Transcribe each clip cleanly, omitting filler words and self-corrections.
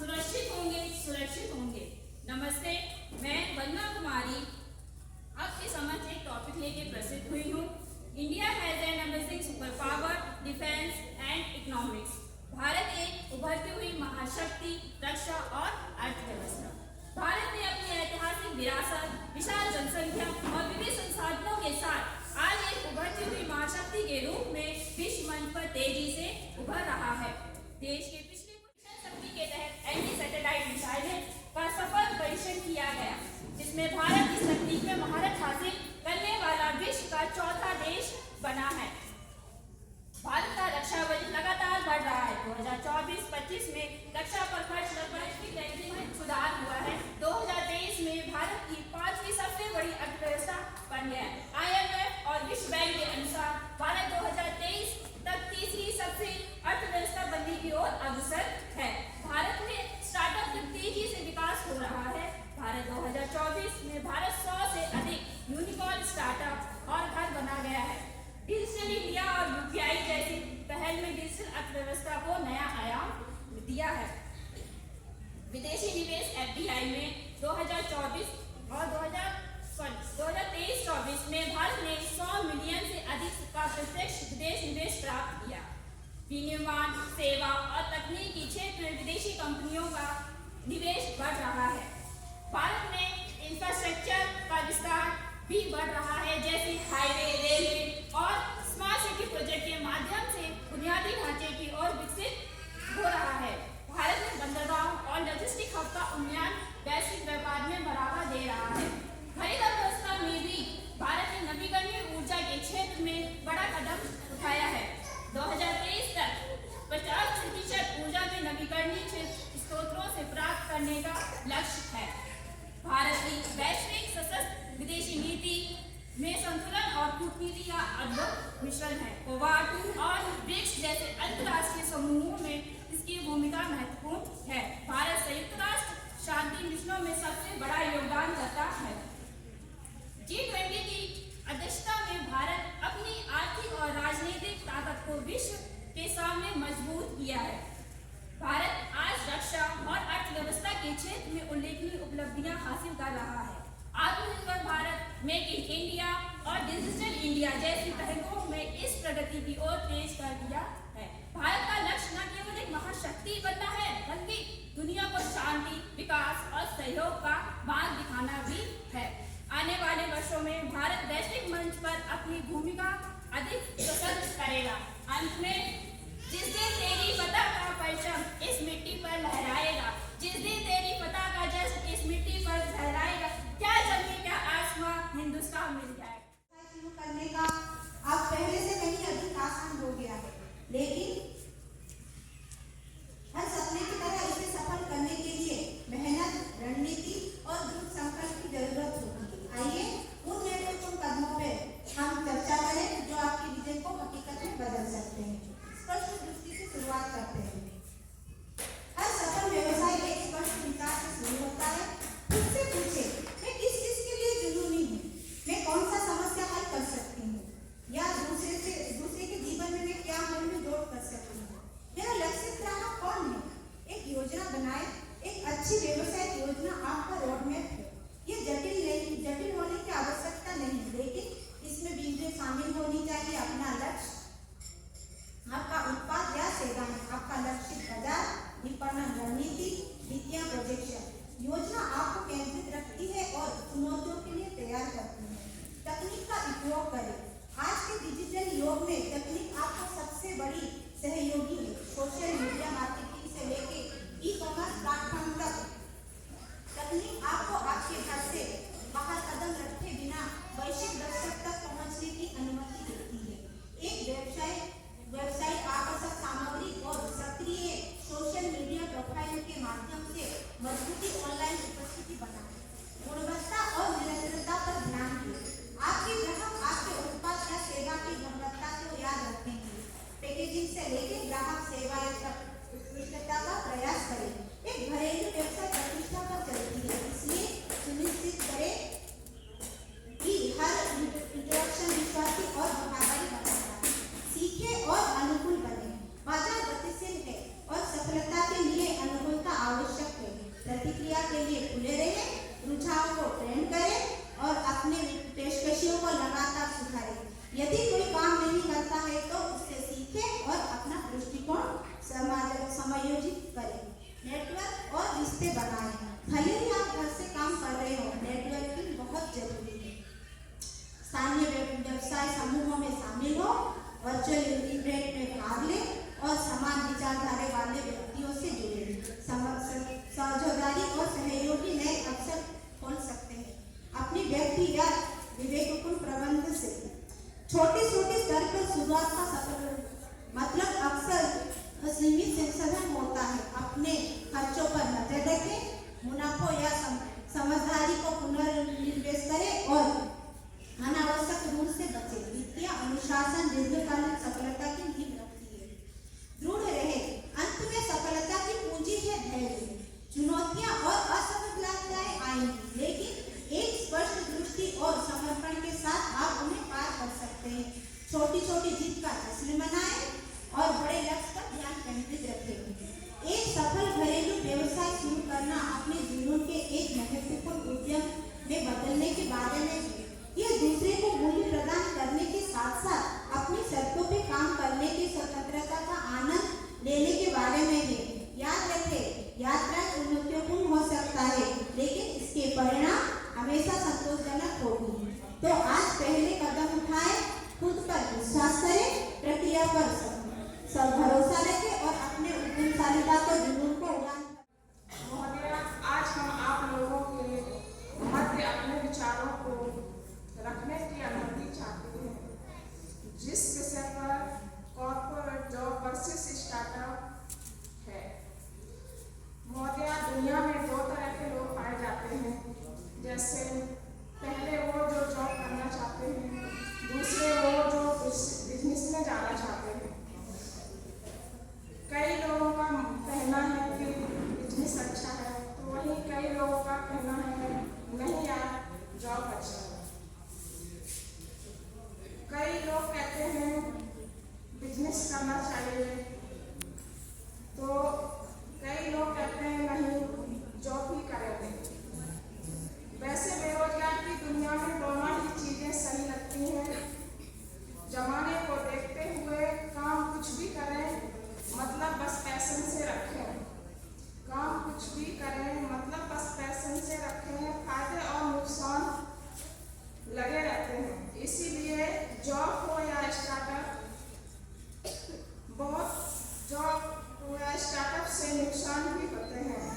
सुरक्षित होंगे, सुरक्षित होंगे। नमस्ते, मैं वंदना कुमारी आपके समक्ष एक टॉपिक लेके प्रस्तुत हुई हूँ। India has an amazing super power, defence and economics. Bharat एक उभरती हुई महाशक्ति, रक्षा और अर्थव्यवस्था। भारत ने अपनी ऐतिहासिक विरासत, विशाल जनसंख्या और विविध संसाधनों के साथ आज एक उभरती हुई महाशक्ति के रूप में विश्व मंच पर तेजी से उभर रहा है। देश के पिछले मिशन शक्ति के तहत एंटी सैटेलाइट मिसाइलें का सफल परीक्षण किया गया, जिसमें भारत इस तकनीक में महारत हासिल करने वाला विश्व का चौथा देश बना है। भारत का रक्षा बजट लगातार बढ़ रहा है। 2024-25 में रक्षा पर खर्च की रैंकिंग में सुधार हुआ है। 2023 में भारत की 5वीं सबसे बड़ी अर्थव्यवस्था बन गया है। IMF और विश्व बैंक के अनुसार भारत 2023 तक तीसरी सबसे अर्थव्यवस्था बनने की ओर अग्रसर है। भारत में स्टार्टअप में तेजी से विकास हो रहा है। भारत 2024 में भारत 100 से अधिक यूनिकॉर्न स्टार्टअप और घर बना गया है। डिजिटल इंडिया और UPI जैसी पहल में डिजिटल अर्थव्यवस्था को नया आयाम दिया है। विदेशी निवेश FDI में 2024 और 2023-24 में भारत ने 100 मिलियन से अधिक का प्रत्यक्ष विदेश निवेश प्राप्त किया। विनिर्माण, सेवा और तकनीकी क्षेत्र में विदेशी कंपनियों का निवेश बढ़ रहा है। भारत में इंफ्रास्ट्रक्चर का विस्तार भी बढ़ रहा है, जैसे हाईवे, रेलवे और स्मार्ट सिटी प्रोजेक्ट के माध्यम से बुनियादी ढांचे की ओर विकसित हो रहा है। भारत में बंदरगाह और लॉजिस्टिक हब का उन्नयन वैश्विक व्यापार में बढ़ावा दे रहा है। हरित अर्थव्यवस्था में भी भारत ने नवीकरणीय ऊर्जा के क्षेत्र में बड़ा कदम उठाया है। 2023 तक 50% ऊर्जा में नवीकरणीय स्रोतों से प्राप्त करने का लक्ष्य है। भारत की वैश्विक सशक्त विदेशी नीति में संतुलन और कूटनीति का अद्भुत मिश्रण है। क्वाड और ब्रिक्स जैसे अंतर्राष्ट्रीय समूहों में इसकी भूमिका महत्वपूर्ण है। भारत संयुक्त राष्ट्र शांति मिशनों में सबसे बड़ा योगदान करता है। G20 की अध्यक्षता में भारत अपनी आर्थिक और राजनीतिक ताकत को विश्व के सामने मजबूत किया है। भारत आज रक्षा और अर्थव्यवस्था के क्षेत्र में उल्लेखनीय उपलब्धियां हासिल कर रहा है। आत्मनिर्भर भारत, मेक इन इंडिया और डिजिटल इंडिया जैसी पहलों में इस प्रगति की ओर तेज कर दिया है। भारत का लक्ष्य न केवल एक महाशक्ति बनना है, बल्कि दुनिया को शांति, विकास और सहयोग का मार्ग दिखाना भी है। आने वाले वर्षों में भारत वैश्विक मंच पर अपनी भूमिका अधिक सशक्त करेगा। अंत में, जिस दिन तेरी फतह का परचम इस मिट्टी पर लहराएगा, जिस दिन तेरी फतह का जश्न इस मिट्टी पर लहराएगा, क्या जमीन क्या आसमां हिंदुस्तान मिल जाएगा। शुरू करने का अब पहले से कहीं अधिक आसान हो गया है, लेकिन हर सपने की तरह इसे सफल करने के लिए मेहनत, रणनीति और दृढ़ संकल्प की जरूरत होगी। आइए उन महत्वपूर्ण कदमों पे हम चर्चा करें जो आपके विजन को हकीकत में बदल सकते हैं। स्पष्ट दृष्टि से शुरुआत करते हैं। हर सफल व्यवसाय एक स्पष्ट विचार से शुरू होता है। खुद से पूछे, मैं किस चीज के लिए जुनूनी हूँ? मैं कौन सा समस्या हल कर सकती हूँ? या दूसरे के जीवन में मैं क्या मूल्य जोड़ कर सकती हूँ? मेरा लक्ष्य क्या है? कौन है? एक योजना बनाए। एक अच्छी व्यवसाय योजना आपका रोडमैप है। ये जटिल होने की आवश्यकता नहीं, लेकिन इसमें बिंदुएं शामिल होनी चाहिए। अपना लक्ष्य, आपका उत्पाद या सेवाएं, आपका लक्षित बाजार, विपणन रणनीति, वित्तीय प्रोजेक्शन। योजना आपको केंद्रित रखती है और चुनौतियों के लिए तैयार करती है। तकनीक का उपयोग करें। आज के डिजिटल युग में तकनीक आपको सबसे बड़ी सहयोगी है। सोशल मीडिया मार्केटिंग से लेके ई-कॉमर्स प्लेटफॉर्म तक तकनीक आपको आपके घर से बाहर कदम रखे बिना वैश्विक दर्शक तक पहुंचने की अनुमति देती है। एक व्यवसायिक आकर्षक सामग्री और सक्रिय सोशल मीडिया प्रोफाइल के माध्यम से मजबूती ऑनलाइन उपस्थिति बनाएं। गुणवत्ता और निरंतरता पर ध्यान दें। आपके ग्राहक आपके उत्पाद या सेवा की गुणवत्ता को याद रखेंगे। पैकेजिंग से लेकर ग्राहक सेवा तक उत्कृष्टता का प्रयास करें। एक घरेलू व्यवसाय प्रतिष्ठा पर चलती है, इसलिए सुनिश्चित करें कि हर इंटरेक्शन विश्वासी और वफादारी बना है। सीखे और अनुकूल बने। बाजार गतिशील है और सफलता के लिए अनुकूलता आवश्यक के लिए खुले रहें, रुझान को ट्रेन करें और अपने पेशकशियों को लगातार सुधारें। यदि कोई काम नहीं करता है तो उससे सीखें और अपना दृष्टिकोण समायोजित करें। नेटवर्क और रिश्ते बनाएं। भले ही आप घर से काम कर रहे हो, नेटवर्किंग बहुत जरूरी है। स्थानीय व्यवसाय समूहों में शामिल हो, वर्चुअल इवेंट में भाग लें और समान विचारधारा वाले व्यक्तियों से जुड़ें। साझेदारी और सहयोगी नए अवसर खोल सकते हैं। अपनी व्यक्ति या विवेकपूर्ण प्रबंधन से छोटे स्तर पर शुरुआत का सफल मतलब अक्सर सीमित संसाधन होता है। अपने खर्चों पर नजर रखें, मुनाफा या समझदारी को पुनर्निवेश करें और अनावश्यक ऋण से बचें। वित्तीय अनुशासन दीर्घकालीन सफलता की नींव रखती है। दृढ़ रहे। अंत में सफलता की पूंजी है धैर्य। चुनौतियां और असफलताएं आएंगी, लेकिन एक स्पष्ट दृष्टि और समर्पण के साथ आप उन्हें पार कर सकते हैं। छोटी छोटी जीत का जश्न मनाएं और बड़े लक्ष्य पर ध्यान केंद्रित रखें। एक सफल घरेलू व्यवसाय शुरू करना अपने जीवन के एक महत्वपूर्ण उद्यम में बदलने के बारे में है। यह दूसरे को मूल्य प्रदान करने के साथ साथ अपनी शर्तों पे काम करने की स्वतंत्रता का आनंद लेने के बारे में है। याद रखें, यात्रा चुनौतीपूर्ण हो सकता है, लेकिन इसके परिणाम हमेशा संतोषजनक होगी। तो आज पहले कदम उठाएं, खुद पर विश्वास करें, प्रक्रिया पर सब भरोसा रखें और अपने उद्यमशीलता को जुनून को उड़ान। महोदय, आज हम आप लोगों के मध्य अपने विचारों को रखने की अनुमति चाहते हैं, जिस विषय पर कॉर्पोरेट जॉब वर्सेस स्टार्टअप है। महोदय, दुनिया में दो तरह के लोग पाए जाते हैं। जैसे पहले वो जो जॉब करना चाहते हैं, दूसरे वो जो बिजनेस में जाना चाहते हैं। कई लोगों का कहना है कि बिजनेस अच्छा है, तो वहीं कई लोगों का कहना है नहीं यार, जॉब अच्छा है। कई लोग कहते हैं बिजनेस करना चाहिए, तो कई लोग कहते हैं नहीं, जॉब ही करेंगे। वैसे बेरोजगार की दुनिया में दोनों ही चीजें सही लगती हैं। जमाने को देखते हुए काम कुछ भी करें, मतलब बस पैशन से रखें। काम कुछ भी करें, मतलब बस पैशन से रखें। फायदे और नुकसान लगे रहते हैं। इसीलिए जॉब हो या स्टार्टअप, जॉब हो या स्टार्टअप से नुकसान भी होते हैं।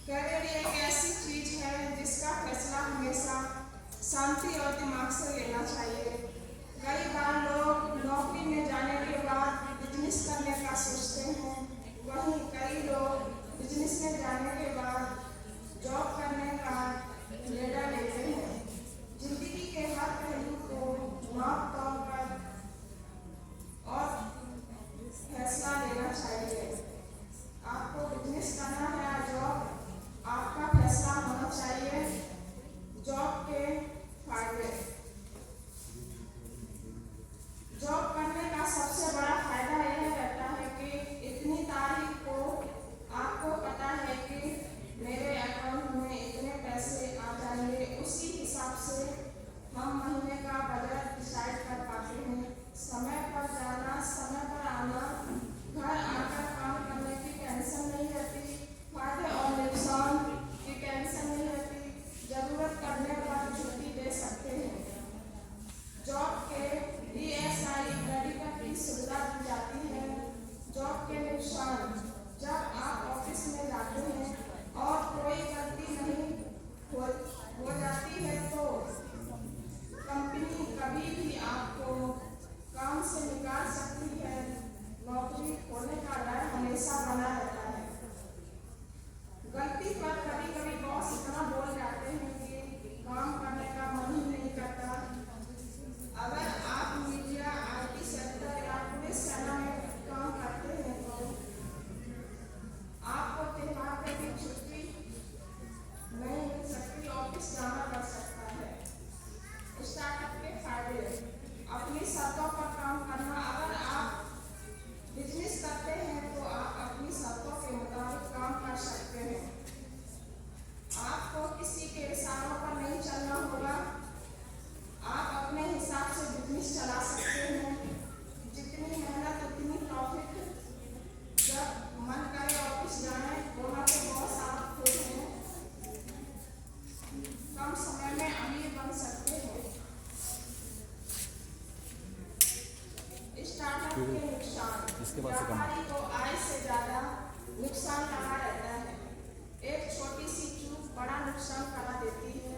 करियर एक ऐसी चीज है जिसका फैसला हमेशा शांति और दिमाग से लेना चाहिए। कई बार लोग नौकरी में जाने के बाद बिजनेस करने का सोचते हैं, वहीं कई लोग बिजनेस में जाने के बाद जॉब करने का निर्णय लेते हैं। जिंदगी के हर पहलू को माप तौल कर और फैसला लेना चाहिए। आपको बिजनेस करना है या जॉब, आपका फैसला होना चाहिए। जॉब के फायदे। करें, ऑफिस जाएं, वहाँ के बॉस आप खुद हैं, कम समय में अमीर बन सकते हैं। स्टार्टअप के नुकसान, व्यापारी को आय से ज्यादा नुकसान लगा रहता है। एक छोटी सी चूक बड़ा नुकसान करा देती है।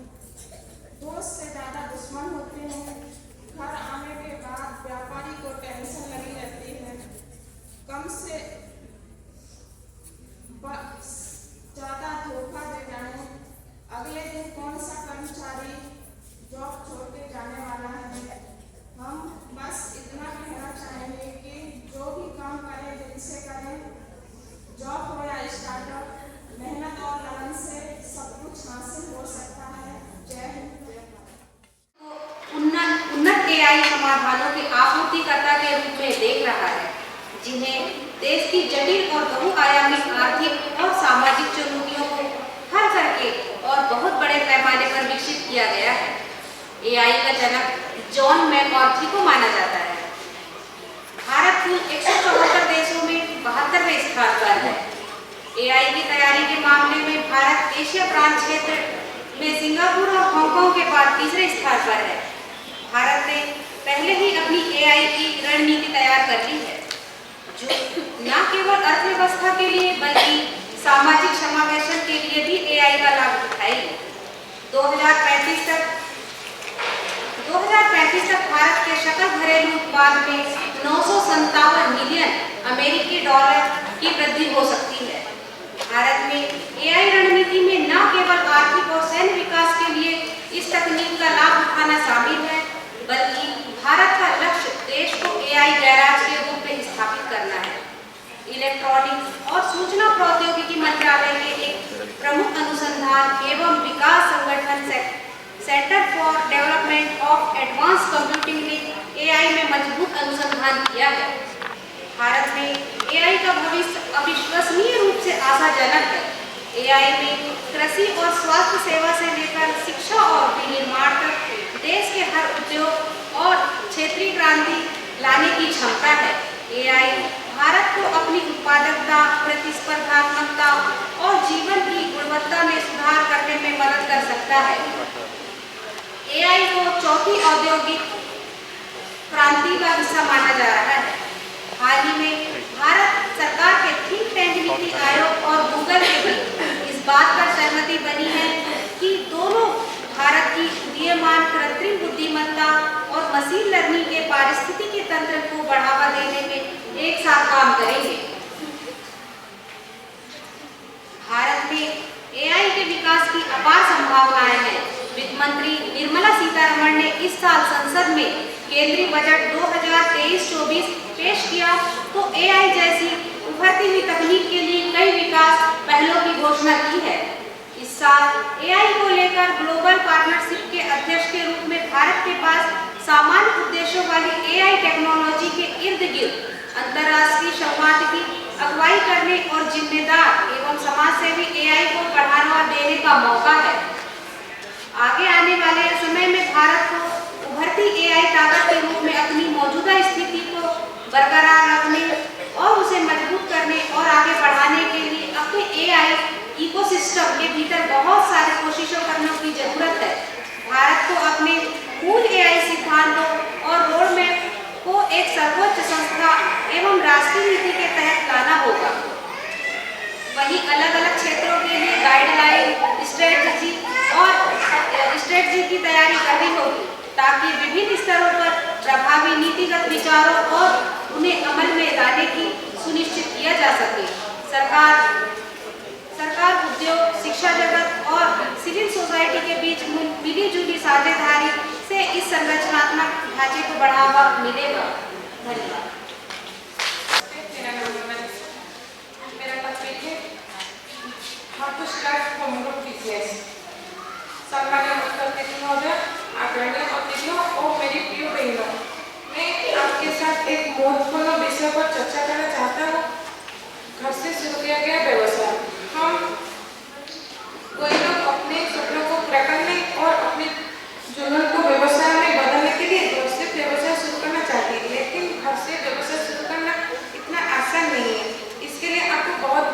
दोस्त से ज्यादा दुश्मन होते हैं। घर आने के बाद व्यापारी को टेंशन लगी रहती है। कम से ज्यादा धोखा दे जाने, अगले दिन कौन सा कर्मचारी जॉब छोड़ के जाने वाला है। हम बस इतना कहना चाहेंगे कि जो भी काम करें दिल से करें। जॉब हो या स्टार्टअप, मेहनत और लगन से सब कुछ हासिल हो सकता है। जय हिंद। उन्नत एआई समाधानों के आपूर्तिकर्ता के रूप में देख रहा है, जिन्हें देश की जटिल और बहुआयामी आर्थिक और सामाजिक चुनौतियों को हल करके और बहुत बड़े पैमाने पर विकसित किया गया है। एआई का जनक जॉन मैककार्थी को माना जाता है। भारत कुल 174 देशों में 72वें स्थान पर है। एआई की तैयारी के मामले में भारत एशिया प्रांत क्षेत्र में सिंगापुर और हांगकांग के बाद तीसरे स्थान पर है। भारत ने पहले ही अपनी एआई की रणनीति तैयार कर ली है, जो न केवल अर्थव्यवस्था के लिए बल्कि सामाजिक समावेशन के लिए भी एआई का लाभ उठाएगी। 2035 तक भारत के सकल घरेलू उत्पाद में 957 मिलियन अमेरिकी डॉलर की वृद्धि हो सकती है। भारत में एआई रणनीति में न केवल आर्थिक और सैन्य विकास के लिए इस तकनीक का लाभ उठाना शामिल है, बल्कि भारत का लक्ष्य देश को एआई गैराज के रूप में स्थापित करना है। इलेक्ट्रॉनिक्स और सूचना प्रौद्योगिकी मंत्रालय के एक प्रमुख अनुसंधान एवं विकास संगठन centre for development of advance computing ने एआई में मजबूत अनुसंधान किया है। भारत में एआई का भविष्य अविश्वसनीय रूप से आशाजनक है। एआई में कृषि और स्वास्थ्य सेवा से लेकर शिक्षा और विनिर्माण तक देश के हर उद्योग और क्षेत्रीय क्रांति लाने की क्षमता है। एआई भारत को अपनी उत्पादकता, प्रतिस्पर्धात्मकता और जीवन की गुणवत्ता में सुधार करने में मदद कर सकता है। एआई को चौथी औद्योगिक क्रांति का हिस्सा माना जा रहा है। हाल ही में भारत सरकार के थिंक टैंक नीति आयोग और गूगल के बीच इस बात पर सहमति बनी है कि दोनों भारत की उदीयमान कृत्रिम बुद्धिमत्ता और मशीन लर्निंग के पारिस्थितिकी तंत्र को बढ़ावा देने में एक साथ काम करेंगे। भारत में एआई के विकास की अपार संभावनाएं हैं। वित्त मंत्री निर्मला सीतारमण ने इस साल संसद में केंद्रीय बजट 2023-24 पेश किया तो एआई जैसी उभरती हुई तकनीक के लिए कई विकास पहलों की घोषणा की है। इस साल एआई को लेकर ग्लोबल पार्टनरशिप के अध्यक्ष के रूप में भारत के पास सामान्य उद्देश्यों वाली एआई टेक्नोलॉजी के इर्द गिर्द अंतर्राष्ट्रीय संवाद की अगुवाई करने और जिम्मेदार एवं समाजसेवी एआई को बढ़ावा देने का मौका है। आगे आने वाले समय में भारत को उभरती एआई ताकत के रूप में अपनी मौजूदा स्थिति को बरकरार रखने और उसे मजबूत करने और आगे बढ़ाने के लिए अपने एआई इकोसिस्टम के भीतर बहुत सारी कोशिशों करने की जरूरत है। भारत को अपने मूल एआई सिद्धांतों और रोडमैप को एक सर्वोच्च संस्था एवं राष्ट्रीय नीति के तहत लाना होगा। वहीं अलग अलग क्षेत्रों के लिए गाइडलाइन, स्ट्रेटजी की तैयारी करनी होगी ताकि विभिन्न स्तरों पर प्रभावी नीतिगत विचारों और उन्हें अमल में लाने की सुनिश्चित किया जा सके। सरकार, उद्योग, शिक्षा जगत और सिविल सोसाइटी के बीच मिलीजुली साझेदारी से इस संरचनात्मक ढांचे को बढ़ावा मिलेगा। धन्यवाद। मेरा टॉपिक है हाउ टू स्टार्ट होमग्रोन बिजनेस। सम्मानित अतिथि महोदय, आदरणीय अतिथियों और मेरी प्रिय बहनों, मैं आपके साथ एक महत्वपूर्ण विषय पर चर्चा करना चाहता हूँ। घर से शुरू किया गया व्यवसाय। हम कोई लोग अपने सपनों को पूरा करने और अपने जुनून को व्यवसाय में बदलने के लिए घर से व्यवसाय शुरू करना चाहते हैं, लेकिन घर से व्यवसाय शुरू करना इतना आसान नहीं है। इसके लिए आपको बहुत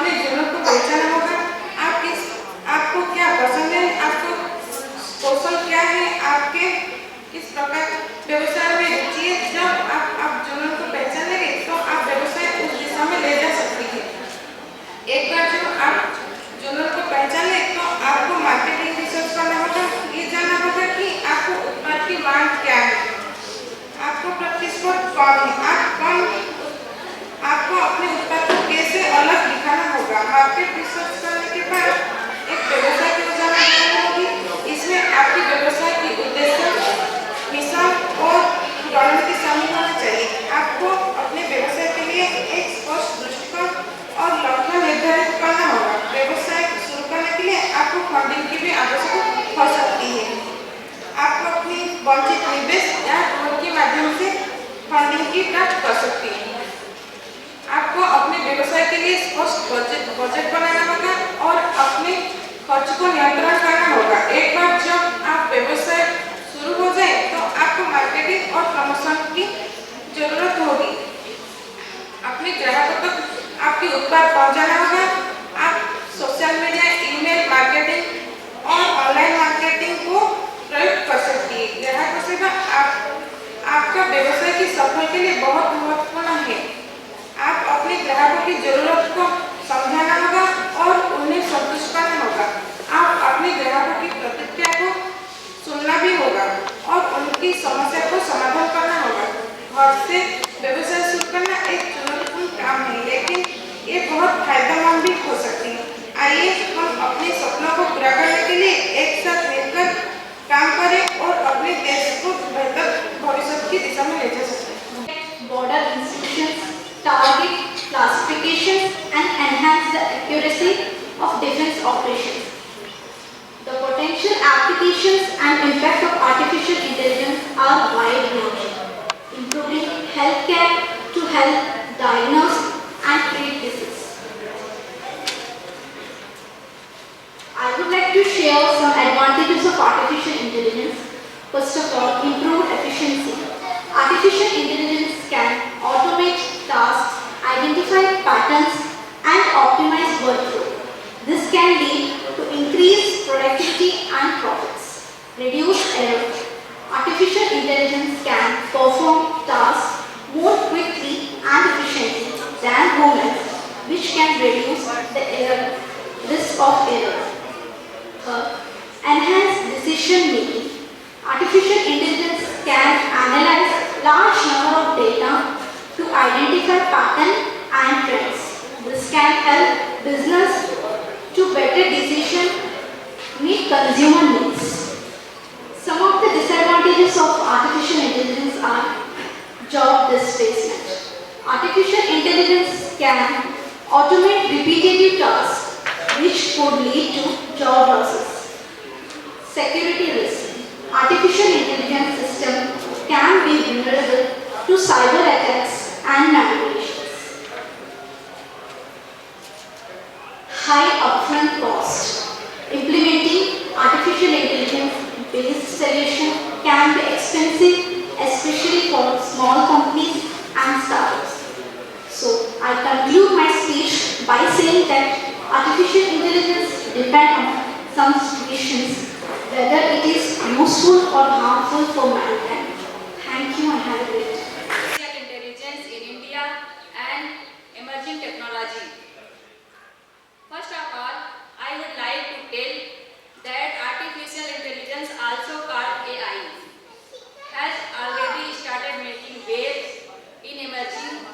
अपने जरूरत को पहचाना होगा। आपको क्या पसंद है, आपको कौशल क्या है, आपके किस प्रकार व्यवसाय में रुचि है। जब आप जरूरत को पहचानेंगे तो आप व्यवसाय उस दिशा में ले जा सकती है। एक बार जब आप जरूरत को पहचान ले तो आपको मार्केटिंग रिसर्च करना होगा, ये जानना होगा कि आपको उत्पाद की मांग क्या है, आपको प्रतिस्पर्धी कौन है, आपको अपने उत्पाद को कैसे अलग दिखाना होगा। मार्केट रिसर्च करने के बाद एक व्यवसाय की योजना बनानी होगी। इसमें आपकी व्यवसाय की उद्देश्य, मिशन और रणनीति शामिल होना चाहिए। आपको अपने व्यवसाय के लिए एक स्पष्ट दृष्टिकोण और लक्ष्य निर्धारित करना होगा। व्यवसाय शुरू करने के लिए आपको फंडिंग की भी आवश्यकता हो सकती है। आपको अपनी वंचित निवेश या ऋण के माध्यम से फंडिंग की प्राप्त कर सकती है। आपको अपने व्यवसाय के लिए स्पष्ट बजट बनाना होगा और अपने खर्च को नियंत्रण करना होगा। एक बार जब आप व्यवसाय शुरू हो जाए तो आपको मार्केटिंग और प्रमोशन की जरूरत होगी। अपने ग्राहकों तक आपके उत्पाद पहुंचाना होगा। आप सोशल मीडिया, ईमेल मार्केटिंग और ऑनलाइन मार्केटिंग को प्रयोग कर सकती है। ग्राहक सेवा आपका व्यवसाय की सफलता के लिए बहुत महत्वपूर्ण है। आप अपने ग्राहकों की जरूरत को समझाना होगा और उन्हें संतुष्ट करना होगा। आप अपने ग्राहकों की प्रतिक्रिया को सुनना भी होगा और उनकी समस्या को समाधान करना होगा। घर से व्यवसाय शुरू करना एक चुनौतीपूर्ण काम है, लेकिन ये बहुत फायदेमंद भी हो सकती है। आइए हम अपने सपनों को पूरा करने के लिए एक साथ मिलकर काम करें और अपने देश को बेहतर भविष्य की दिशा में ले जा सकते हैं। Border institutions target classifications and enhance the accuracy of defense operations. The potential applications and impact of artificial intelligence are wide-ranging, including healthcare to help diagnose and treat disease. I would like to share some advantages of artificial intelligence. First of all, improved efficiency. Artificial intelligence can automate tasks, identify patterns, and optimize workflow. This can lead to increased productivity and profits. Reduce error. Artificial intelligence can perform tasks more quickly and efficiently than humans, which can reduce the risk of error. Enhance decision making. Artificial intelligence can analyze large number of data to identify patterns and trends. This can help business to better decision meet consumer needs. Some of the disadvantages of artificial intelligence are job displacement. Artificial intelligence can automate repetitive tasks, which could lead to job losses. Security risk. Artificial intelligence system can be vulnerable to cyber attacks and manipulations. High upfront cost. Implementing artificial intelligence-based solution can be expensive, especially for small companies and startups. So, I conclude my speech by saying that artificial intelligence depends on some situations whether it is useful or harmful for mankind. Thank you and have a great day. Artificial intelligence in India and emerging technology. First of all, I would like to tell that artificial intelligence, also called AI, has already started making waves in emerging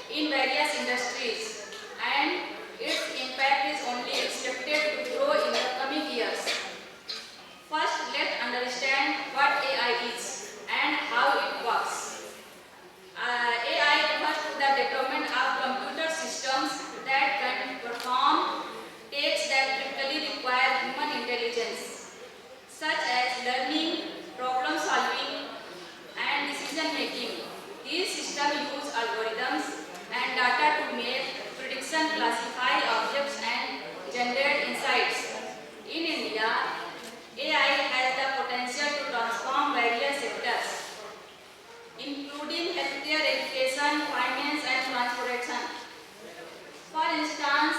in various industries, and its impact is only expected to grow in the coming years. First, let's understand what AI is and how it works. AI refers to the development of computer systems that can perform tasks that typically require human intelligence, such as learning, problem solving, and decision making. These systems use algorithms and data to make predictions, classify objects, and generate insights. In India, AI has the potential to transform various sectors, including healthcare, education, finance, and transportation. For instance,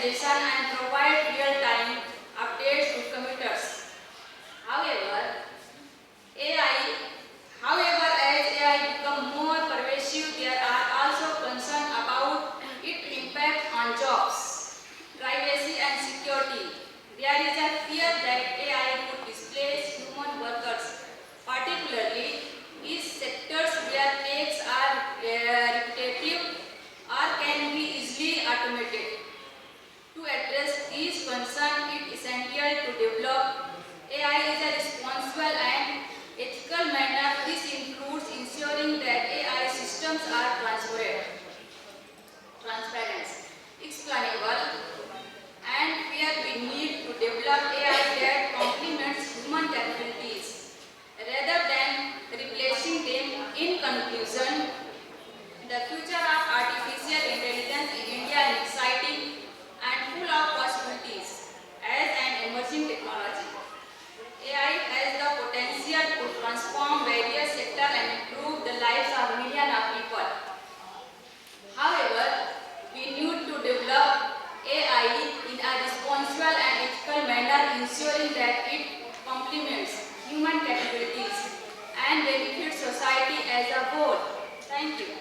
suggestion and provide real-time updates to commuters. However, as AI become more pervasive, there are also concerns about its impact on jobs, privacy and security. There is a fear that AI would displace human workers, particularly in sectors where tasks are repetitive or can be easily automated. To address these concerns, it is essential to develop AI in a responsible and ethical manner. This includes ensuring that AI systems are transparent, explainable, and where we need to develop AI that complements human capabilities rather than replacing them. In conclusion, the future of artificial intelligence in India is exciting and full of possibilities. As an emerging technology, AI has the potential to transform various sectors and improve the lives of millions of people. However, we need to develop AI in a responsible and ethical manner, ensuring that it complements human capabilities and benefits society as a whole. Thank you.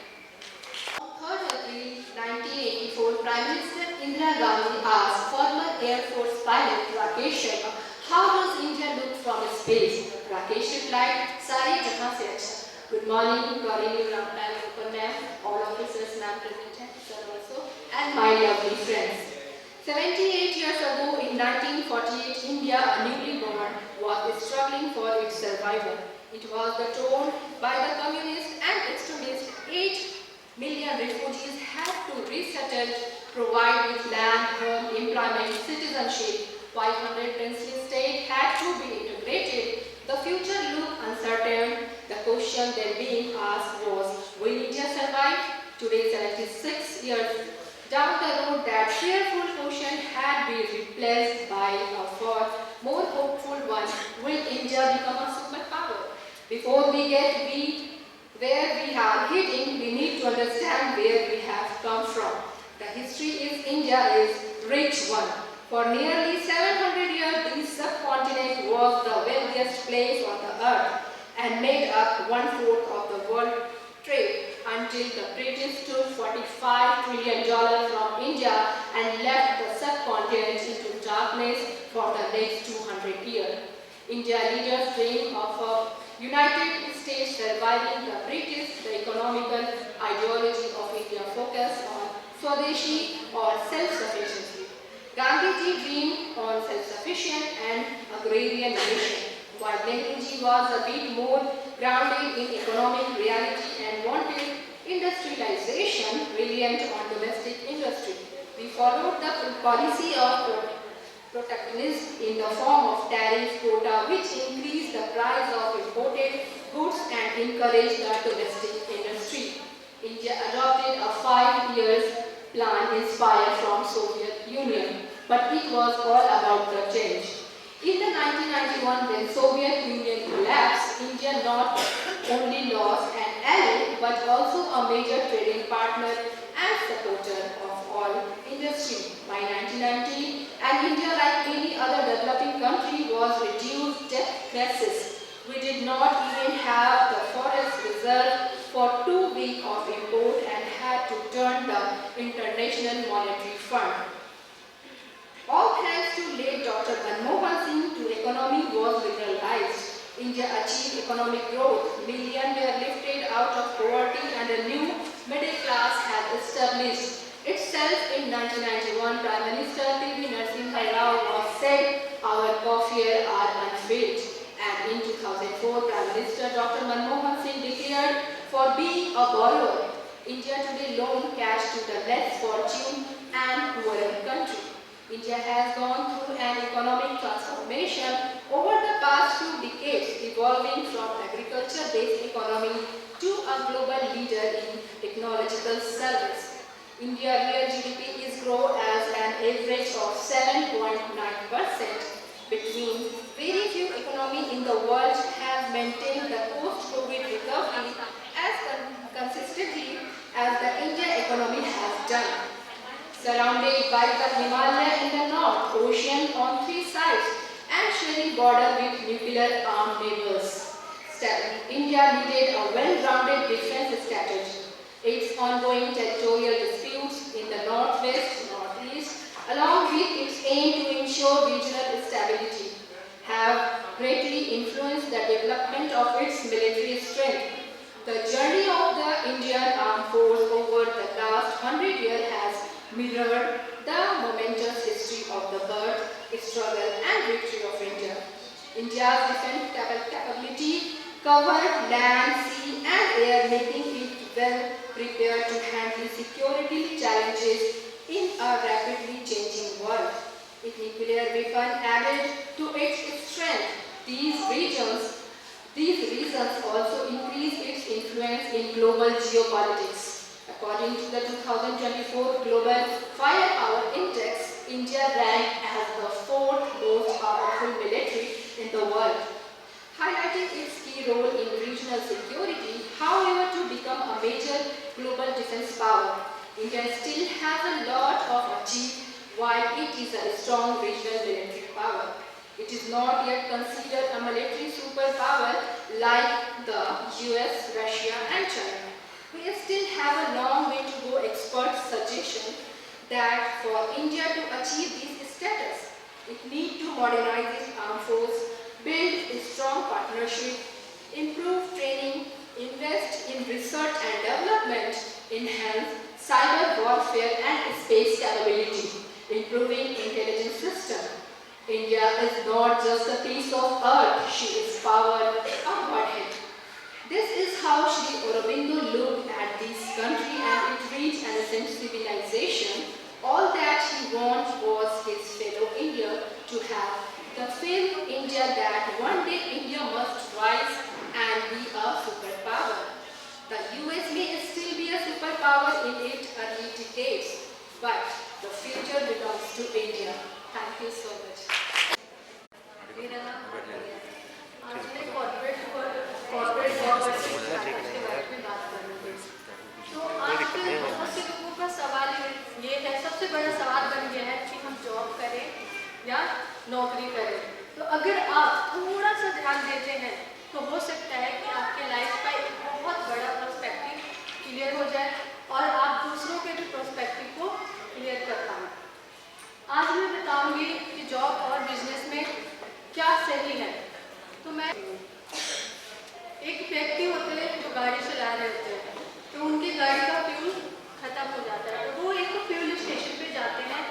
On 3rd April 1984, Prime Minister Indira Gandhi asked former Air Force pilot Rakesh Sharma, how does India look from space? Rakesh replied, Sare jahan se acha. Good morning, calling you Ram Ma'am, all officers ma'am present, sir also, and my lovely friends. 78 years ago in 1948, India, a newly born, was struggling for its survival. It was the torn by the communists and extremists. 8 million refugees had to resettle, provide with land, home, employment, citizenship. 500 princely states had to be integrated. The future looked uncertain. The question then being asked was, will India survive? Today, 76 years down the road, that fearful question had been replaced by a far more hopeful one. Will India become a superpower? Before we get where we are heading, we need to understand where we have come from. The history is India is rich one. For nearly 700 years, this subcontinent was the wealthiest place on the earth and made up 1/4 of the world trade until the British took $45 trillion from India and left the subcontinent into darkness for the next 200 years. India leaders dream of a United States surviving the British. The economical ideology of India focused on Swadeshi or self-sufficiency. Gandhiji dreamed on self-sufficient and agrarian nation, while Nehruji was a bit more grounded in economic reality and wanted industrialization reliant on domestic industry. We followed the policy of protectionism in the form of tariff quota, which increased the price of imported goods and encouraged the domestic industry. India adopted a 5-year plan inspired from Soviet Union, but it was all about the change. In the 1991, when Soviet Union collapsed, India not only lost an ally but also a major trading partner and supporter of all industry. By 1990, and India, like any other developing country, was reduced debt crisis. We did not even have the forest reserve for 2 weeks of import and had to turn the International Monetary Fund. All thanks to late Dr. Manmohan Singh, to economy was liberalized. India achieved economic growth. Millions were lifted out of poverty and a new middle class had established itself. In 1991, Prime Minister P.V. Narasimha Rao was said, our coffers are unfilled. And in 2004, Prime Minister Dr. Manmohan Singh declared, for being a borrower, India today loaned cash to the less fortunate and poorer country. India has gone through an economic transformation over the past few decades, evolving from agriculture-based economy to a global leader in technological service. India's real GDP is grown as an average of 7.9%. Between very few economies in the world have maintained the post-COVID recovery as consistently as the Indian economy has done. Surrounded by the Himalayas, military border with nuclear armed neighbors. India needed a well-rounded defense strategy. Its ongoing territorial disputes in the northwest, northeast, along with its aim to ensure regional stability, have greatly influenced the development of its military strength. The journey of the Indian Armed Force over the last 100 years has mirrored the momentous history of the birth, struggle and victory of India. India's defense capability covered land, sea and air, making it well prepared to handle security challenges in a rapidly changing world. If nuclear weapon added to its strength, these reasons also increase its influence in global geopolitics. According to the 2024 Global Firepower Index, India ranked as the fourth most powerful military in the world. Highlighting its key role in regional security, however, to become a major global defense power, India still has a lot of achieve while it is a strong regional military power. It is not yet considered a military superpower like the US, Russia and China. We still have a long way to go. Experts suggestion that for India to achieve this status, it needs to modernize its armed force, build a strong partnership, improve training, invest in research and development, enhance cyber warfare and space capability, improving intelligence system. India is not just a piece of earth, she is power, a godhead. This is how Sri Aurobindo looked at this country and its rich and ancient civilization. All that he wanted was his fellow India to have the faith in India that one day India must rise and be a superpower. The US may still be a superpower in its early decades, but the future belongs to India. Thank you so much. मेरा नाम आज मैं corporate job versus startup के बारे में बात करूँगी। तो आजकल बहुत से लोगों का सवाल ये है, सबसे बड़ा सवाल बन गया है कि हम जॉब करें या नौकरी करें। तो अगर आप थोड़ा सा ध्यान देते हैं तो हो सकता है कि आपके लाइफ का एक बहुत बड़ा पर्सपेक्टिव क्लियर हो जाए और आप दूसरों के भी पर्सपेक्टिव को क्लियर कर पाएँ। आज मैं बताऊंगी कि जॉब और बिजनेस में क्या सही है। तो मैं एक व्यक्ति होते हैं जो गाड़ी चला रहे होते हैं, तो उनकी गाड़ी का फ्यूल खत्म हो जाता है, तो वो एक फ्यूल स्टेशन पे जाते हैं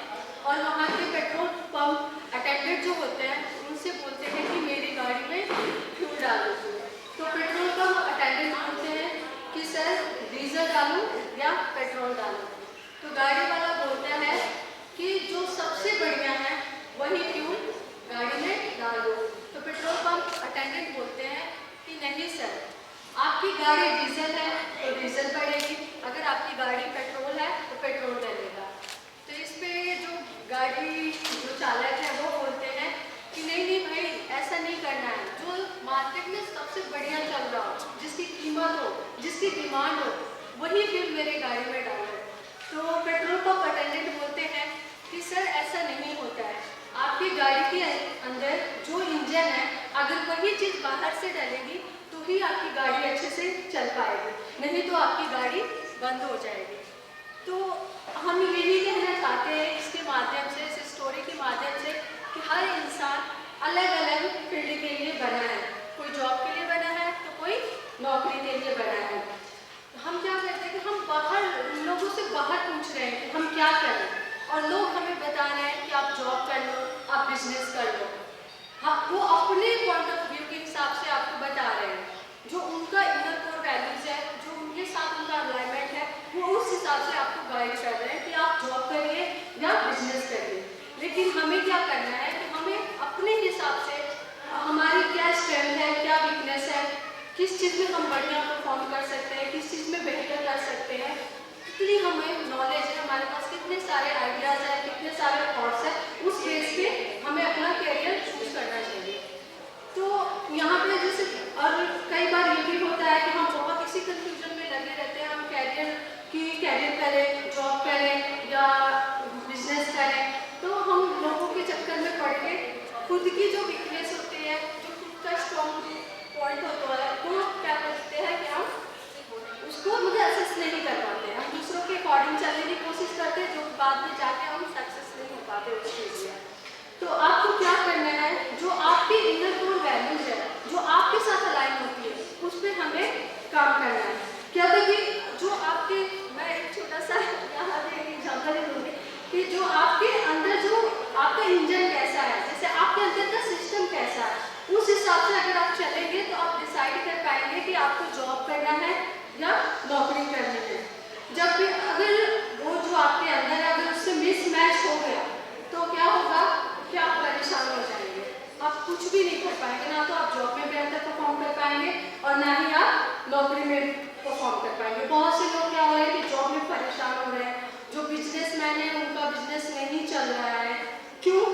और वहाँ के पेट्रोल पंप अटेंडेंट जो होते हैं उनसे बोलते हैं कि मेरी गाड़ी में फ्यूल डाल दीजिए। तो पेट्रोल पंप अटेंडेंट बोलते हैं कि सर डीजल डालूं या पेट्रोल डालूं। तो गाड़ी वाला बोलता है कि जो सबसे बढ़िया है वही फ्यूल गाड़ी में डाल दो। तो पेट्रोल पंप अटेंडेंट बोलते हैं कि नहीं सर, आपकी गाड़ी डीजल है तो डीजल पड़ेगी, अगर आपकी गाड़ी पेट्रोल है तो पेट्रोल डलेगा। तो इस पे जो गाड़ी जो चालक है वो बोलते हैं कि नहीं नहीं भाई ऐसा नहीं करना है, जो मार्केट में सबसे बढ़िया चल रहा हो, जिसकी कीमत हो, जिसकी डिमांड हो, वही फ्यूल मेरे गाड़ी में डालो। तो पेट्रोल पंप अटेंडेंट बोलते हैं कि सर ऐसा नहीं होता है, आपकी गाड़ी के अंदर जो इंजन है अगर वही चीज़ बाहर से डलेगी तो ही आपकी गाड़ी अच्छे से चल पाएगी, नहीं तो आपकी गाड़ी बंद हो जाएगी। तो हम यही कहना चाहते हैं इसके माध्यम से, इस स्टोरी के माध्यम से कि हर इंसान अलग अलग फील्ड के लिए बना है, कोई जॉब के लिए बना है तो कोई नौकरी के लिए बना है। हम क्या करते हैं कि हम बाहर लोगों से बाहर पूछ रहे हैं कि हम क्या करें और लोग हमें बता रहे हैं कि आप जॉब कर लो, आप बिजनेस कर लो। हाँ, वो अपने पॉइंट ऑफ व्यू के हिसाब से आपको बता रहे हैं, जो उनका इनर कोर वैल्यूज है, जो उनके साथ उनका अलाइनमेंट है, वो उस हिसाब से आपको गाइड कर रहे हैं कि आप जॉब करिए या बिजनेस करिए। लेकिन हमें क्या करना है कि हमें अपने हिसाब से हमारी क्या स्ट्रेंथ है, क्या वीकनेस है, किस चीज़ में हम बढ़िया परफॉर्म कर सकते हैं, किस चीज़ में बेहतर कर सकते हैं, कितनी हमें नॉलेज है, हमारे पास कितने सारे आइडियाज़ हैं, कितने सारे थॉट्स हैं, उस बेस पे हमें अपना कैरियर चूज करना चाहिए। तो यहाँ पे जैसे और कई बार ये भी होता है कि हम बहुत इसी कंफ्यूजन में लगे रहते हैं, हम कैरियर करें, जॉब करें या बिजनेस करें, तो हम लोगों के चक्कर में पड़ के खुद की जो वीकनेस पॉइंट होता है तो क्या करते हैं कि हम उसको मुझे असेस नहीं कर पाते, हम दूसरों के अकॉर्डिंग चलने की कोशिश करते हैं, जो बाद में जाके हम सक्सेस नहीं हो पाते उस चीज़ में। तो आपको क्या करना है, जो आपकी इनर कोर वैल्यूज है, जो आपके साथ अलाइन होती है, उस पर हमें काम करना है। क्या था कि जो आपके, मैं एक छोटा सा यहाँ पे एग्जाम्पल दूँगी कि जो आपके अंदर जो आपका इंजन कैसा है, जैसे आपके अंदर का सिस्टम कैसा है, उस हिसाब से अगर आप चलेंगे तो आप डिसाइड कर पाएंगे कि आपको जॉब करना है या नौकरी करनी है। जब भी अगर वो जो आपके अंदर है अगर उससे मिसमैच हो गया तो क्या होगा कि आप परेशान हो जाएंगे, आप कुछ भी नहीं कर पाएंगे, ना तो आप जॉब में बेहतर परफॉर्म कर पाएंगे और ना ही आप नौकरी में परफॉर्म कर पाएंगे। बहुत से लोग क्या हो रहे हैं कि जॉब में परेशान हो रहे हैं, जो बिजनेसमैन है उनका बिजनेस नहीं चल रहा है, क्यों?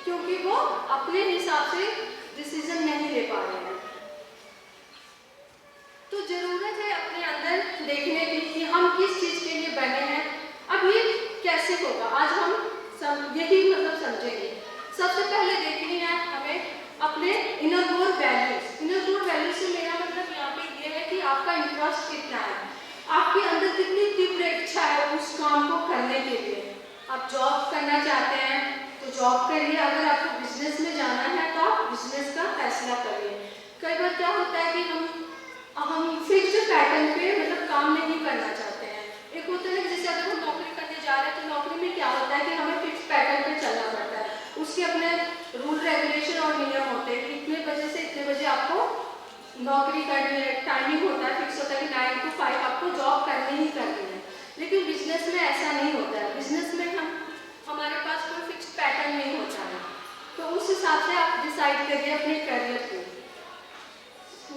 क्योंकि वो अपने हिसाब से डिसीजन नहीं ले पा रहे हैं। तो जरूरत है अपने अंदर देखने की कि हम किस चीज़ के लिए बने हैं। अब ये कैसे होगा, आज हम यही मतलब समझेंगे। सबसे पहले देखनी है हमें अपने inner core values. Inner core values से मेरा मतलब यहाँ पे ये है कि आपका इंटरेस्ट कितना है, आपके अंदर कितनी तीव्र इच्छा है उस काम को करने के लिए। आप जॉब करना चाहते हैं तो जॉब करिए, अगर आपको बिजनेस में जाना है तो आप बिजनेस का फैसला करिए। कई बार क्या होता है कि हम फिक्स्ड पैटर्न पे मतलब काम नहीं करना चाहते हैं। एक होता है जैसे अगर हम नौकरी करने जा रहे हैं तो नौकरी में क्या होता है कि हमें फिक्स पैटर्न पे चलना पड़ता है, उसके अपने रूल रेगुलेशन और नियम होते हैं कि इतने बजे से इतने बजे आपको नौकरी करनी है, टाइमिंग होता है, फिक्स होता है कि 9 to 5 आपको जॉब करनी ही करनी है। लेकिन बिजनेस में ऐसा नहीं होता है, बिजनेस में हमारे पास कोई फिक्स पैटर्न नहीं होता है, तो उस हिसाब से आप डिसाइड करिए अपने करियर को।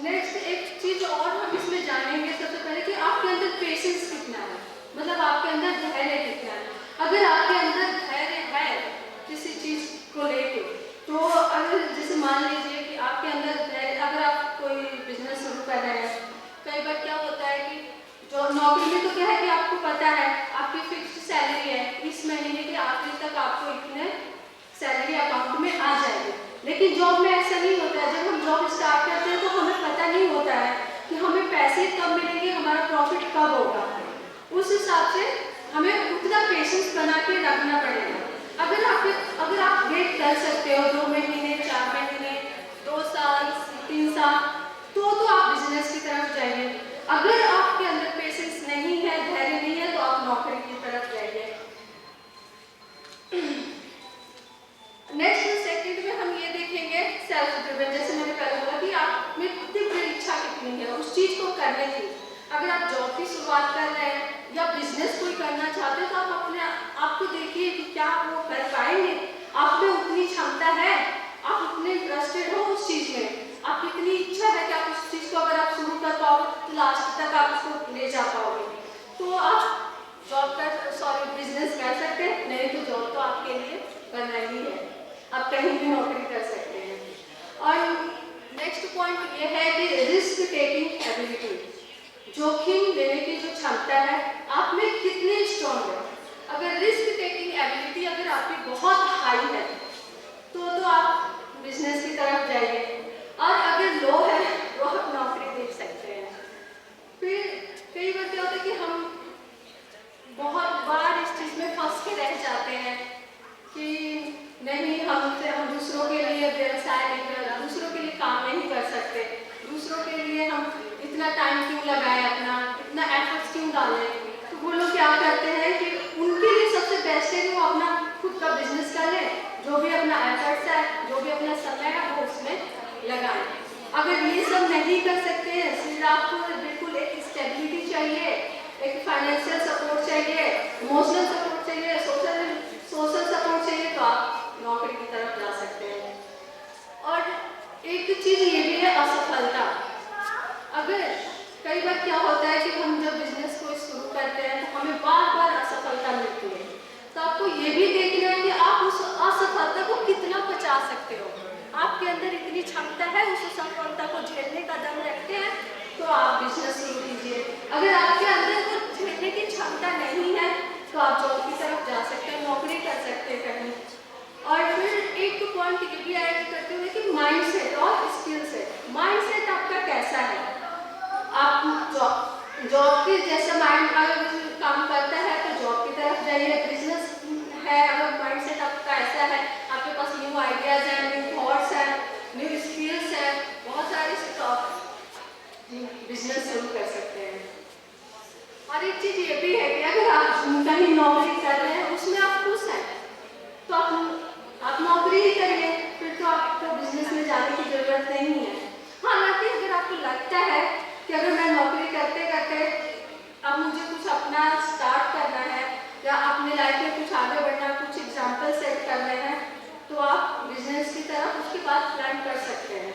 नेक्स्ट एक चीज और हम इसमें जानेंगे सबसे पहले कि आपके अंदर पेशेंस कितना है, मतलब आपके अंदर धैर्य कितना है। अगर आपके अंदर धैर्य है किसी चीज को लेके, तो अगर जैसे मान लीजिए कि आपके अंदर धैर्य, अगर आप कोई बिजनेस शुरू कर रहे हैं, कई बार क्या होता है कि जो नौकरी में तो क्या है कि आपको पता है आपकी फिक्स्ड सैलरी है, इस महीने के आखिर तक आपको इतने सैलरी अकाउंट में आ जाएगी। लेकिन जॉब में ऐसा नहीं होता है। जब हम जॉब स्टार्ट करते हैं तो हमें पता नहीं होता है कि हमें पैसे कब मिलेंगे, हमारा प्रॉफिट कब होगा। उस हिसाब से हमें उतना पेशेंस बना के रखना पड़ेगा। अगर आप वेट कर सकते हो 2 महीने, 4 महीने, 2 साल, 3 साल, तो आप बिजनेस की तरफ जाइए। अगर आपके अंदर पेशेंस नहीं है, धैर्य नहीं है, तो आप नौकरी की तरफ जाइए। नेक्स्ट सेकंड में हम ये देखेंगे सेल्फ ड्रिवन। जैसे मैंने पहले बोला कि आप में तीव्र इच्छा कितनी है उस चीज को करने की। अगर आप जॉब की शुरुआत कर रहे हैं या बिजनेस कोई करना चाहते हैं तो आप अपने आपको देखिए कि क्या आप वो कर पाएंगे, आप में उतनी क्षमता है, आप उतने इंटरेस्टेड हो उस चीज में, आपकी इतनी इच्छा है कि आप उस चीज को अगर आप शुरू कर पाओगे तो लास्ट तक आप उसको ले जा पाओगे, तो आप बिजनेस कर सकते हैं। नहीं तो जॉब तो आपके लिए करना ही है, आप कहीं भी नौकरी कर सकते हैं। और नेक्स्ट पॉइंट ये है कि रिस्क टेकिंग एबिलिटी, जोखिम लेने की जो क्षमता है आप में कितनी स्ट्रॉन्ग है। अगर रिस्क टेकिंग एबिलिटी अगर आपकी बहुत हाई है तो आप बिजनेस की तरफ जाइए, और अगर लो है तो आप नौकरी देख सकते हैं। फिर कई बार क्या होता है कि हम बहुत बार इस चीज़ में फंस के रह जाते हैं कि नहीं हम दूसरों के लिए व्यवसाय नहीं कर, दूसरों के लिए काम नहीं कर सकते, दूसरों के लिए हम इतना टाइम क्यों लगाएं, अपना इतना एफर्ट्स क्यों डालें। तो वो लोग क्या करते हैं कि उनके लिए सबसे बेस्ट है कि वो अपना खुद का बिजनेस कर लें, जो भी अपना एफर्ट्स है, जो भी अपना समय है वो उसमें लगाएं। अगर ये सब नहीं कर सकते हैं, फिर आपको बिल्कुल एक स्टेबिलिटी चाहिए, एक फाइनेंशियल सपोर्ट चाहिए, इमोशनल सपोर्ट चाहिए, सोशल सपोर्ट चाहिए, तो आप नौकरी की तरफ जा सकते हैं। और एक चीज़ ये भी है असफलता। अगर कई बार क्या होता है कि हम जब बिजनेस को शुरू करते हैं तो हमें बार बार असफलता मिलती है, तो आपको ये भी देखना है कि आप उस असफलता को कितना बचा सकते हो। आपके अंदर इतनी क्षमता है उस असफलता को झेलने का दम रखते हैं तो आप बिजनेस शुरू कीजिए। अगर आपके अंदर वो झेलने की क्षमता नहीं है तो आप जॉब की तरफ जा सकते हैं, नौकरी कर सकते हैं कहीं। फिर जैसे माइंड अगर काम करता है तो जॉब की तरफ जाइए, बिजनेस है अगर माइंड सेट आपका ऐसा है, आपके पास न्यू आइडियाज हैं, न्यू थॉट्स हैं, न्यू स्किल्स हैं, बहुत सारे बिजनेस शुरू कर सकते हैं। और एक चीज ये भी है कि अगर आप कहीं नौकरी कर रहे हैं उसमें आप खुश हैं तो आप नौकरी ही करिए, फिर तो आपको बिजनेस में जाने की जरूरत नहीं है। हालांकि अगर आपको लगता है कि अगर मैं नौकरी करते करते अब मुझे कुछ अपना स्टार्ट करना है या अपनी लाइफ में कुछ आगे बढ़ना, कुछ एग्जाम्पल सेट करने हैं, तो आप बिजनेस की तरफ उसके बाद प्लान कर सकते हैं।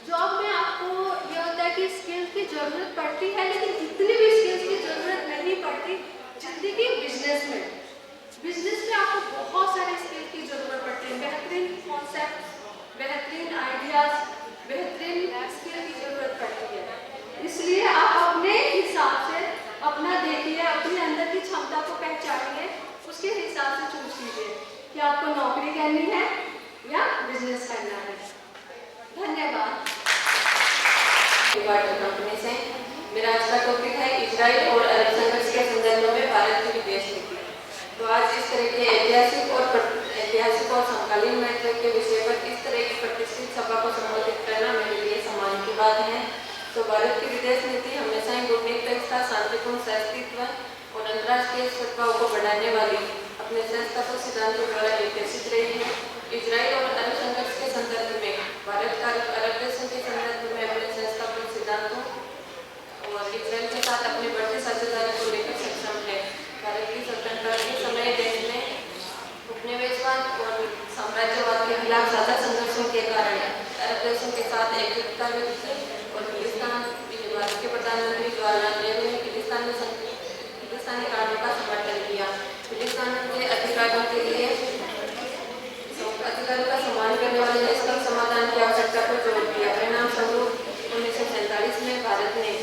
जॉब में आपको ये होता है कि स्किल्स की जरूरत पड़ती है, लेकिन इतनी भी स्किल्स की जरूरत नहीं पड़ती जितनी कि बिजनेस में। बिजनेस में आपको बहुत सारे स्किल की जरूरत पड़ती है, बेहतरीन कॉन्सेप्ट, बेहतरीन आइडियाज, बेहतरीन स्किल की जरूरत पड़ती है। इसलिए आप अपने हिसाब से अपना देखिए, अपने अंदर की क्षमता को पहचानिए, उसके हिसाब से चूज कीजिए कि आपको नौकरी करनी है या बिजनेस करना है। धन्यवाद। कंपनी से मेरा आज का टॉपिक है इजराइल और अरब संघर्ष के संदर्भ में भारत की विदेश नीति। तो आज इस तरह के ऐतिहासिक और समकालीन महत्व के विषय पर इस तरह की प्रतिष्ठित सभा को संबोधित करना मेरे लिए सम्मान की बात है। तो भारत की विदेश नीति हमेशा ही कूटनीतिक, शांतिपूर्ण सहअस्तित्व और अंतर्राष्ट्रीय सद्भाव को बढ़ाने वाली अपने संस्थागत सिद्धांतों द्वारा निर्देशित रही है। इजराइल और अरब संघर्ष के संदर्भ में भारत का अरब देशों के संदर्भ में अपने संस्थागत सिद्धांतों और इजराइल के साथ अपनी बढ़ती साझेदारी को लेकर सक्षम है। भारत की स्वतंत्रता के समय देश में उपनिवेशवाद और साम्राज्यवाद के खिलाफ ज्यादा संघर्षों के कारण अरब देशों के साथ एकजुटता व्यक्त और भारत के प्रधानमंत्री जवाहरलाल नेहरू ने फिलिस्तीनी कानून का समर्थन किया। फिलिस्तीन के अधिकारों का सम्मान करने वाले नेशनल समाधान की आवश्यकता पर जोर दिया। परिणाम स्वरूप 1947 में भारत ने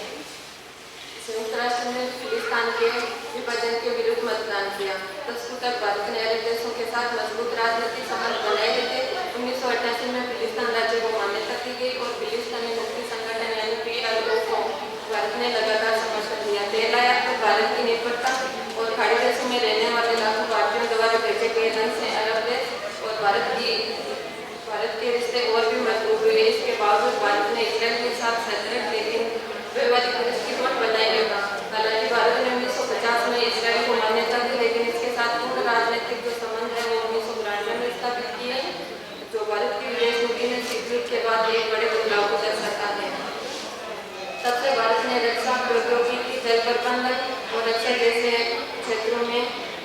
संयुक्त राष्ट्र में फिलिस्तीन के विभाजन के विरुद्ध मतदान किया। तत्पश्चात भारत ने अरब देशों के साथ मजबूत राजनीतिक संबंध बनाए रखे। 1988 में फिलिस्तीन राज्य को मान्यता दी गई और फिलिस्तीनी मुक्ति संगठन यानी PLO को भारत ने लगातार समर्थन दिया। 13 अप्रैल को भारत की निर्भरता और खाड़ी देशों में रहने वाले लाखों भारतीयों द्वारा भेजे गए धन से अरब देश और भारत के रिश्ते और भी मजबूत हुए। इसके बावजूद भारत ने इजराइल के साथ सतर्क लेकिन वैवाहिक दृष्टिकोण बनाए रखा। हालांकि भारत ने 1950 में इजराइल को मान्यता दी, लेकिन इसके साथ पूर्ण राजनीतिक जो संबंध है वो 1992 में स्थापित किए, जो भारत की विदेश नीति में स्वीकृति के बाद एक बड़े बदलाव को दर्शाता है। तब से भारत ने रक्षा, प्रौद्योगिकी, जल प्रबंधन और रक्षा जैसे क्षेत्रों में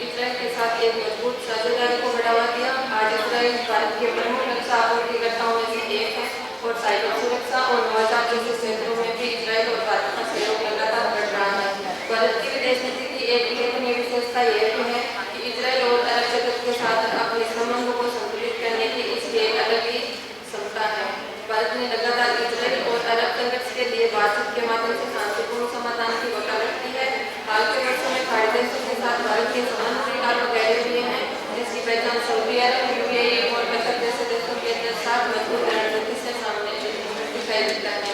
इजराइल के साथ एक मजबूत साझेदारी को बढ़ावा दिया। आज इजराइल भारत के प्रमुख रक्षा आपूर्तिकर्ताओं में से एक है और साइबर सुरक्षा और नवाचार जैसे क्षेत्रों में भी इजराइल और भारत का सहयोग लगातार बढ़ रहा है। भारत की विदेश नीति की एक उल्लेखनीय विशेषता यह भी है कि इजराइल और अरब जगत के साथ अपने संबंधों को संतुलित करने की इसकी एक अलग ही क्षमता है। भारत ने लगातार इजराइल और अरब संघर्ष के लिए बातचीत के माध्यम से शांतिपूर्ण समाधान की वकालत की है। हाल के वर्षों में खाड़ी देशों के साथ भारत के संबंध भी काफी गहरे हुए हैं, जिसकी पहचान सऊदी अरब, UAE और कतर जैसे देशों के साथ मजबूत रणनीति से सामने दिखाई देता है।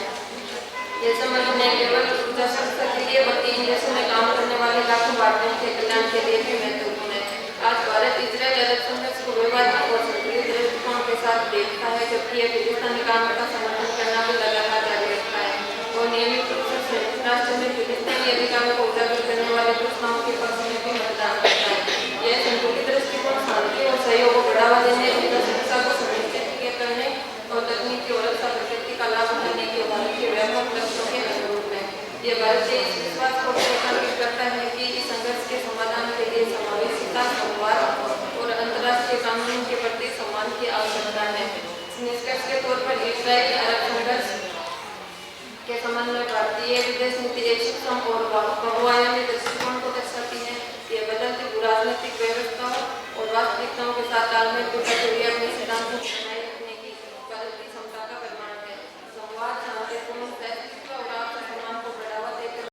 ये संबंध न केवल सशस्त्र के लिए बल्कि इन देशों में काम करने वाले लाखों भारतीयों के कल्याण के लिए भी महत्वपूर्ण है। आज भारत इजराइल अरब संघर्ष को वैवाहिक और संतुलित दृष्टिकोण के साथ देखता है, जबकि यह फिलिस्तीनी कानून का समर्थन करना भी लगातार जारी रखता है और नियमित रूप से संयुक्त राष्ट्र में फिलिस्तीनी अधिकारों को उजागर करने वाले प्रस्तावों के पक्ष में भी मतदान करता है। यह संतुलित दृष्टिकोण शांति और सहयोग को बढ़ावा देने, उनकी सुरक्षा को सुनिश्चित करने और तकनीकी और रक्षा प्रकृति का लाभ उठाने के भारत के व्यापक लक्ष्यों के अनुरूप है। यह भारत के इस विश्वास को रेखांकित करता है कि इस संघर्ष के समाधान के लिए समावेशिता, संवाद और अंतर्राष्ट्रीय कानून के प्रति सम्मान की आवश्यकता है। निष्कर्ष के तौर पर इजराइल अरब संघर्ष के संबंध में भारतीय विदेश नीति एक सूक्ष्म और बहुआयामी दृष्टिकोण को दर्शाती है। यह बदलती राजनीतिक व्यवस्थाओं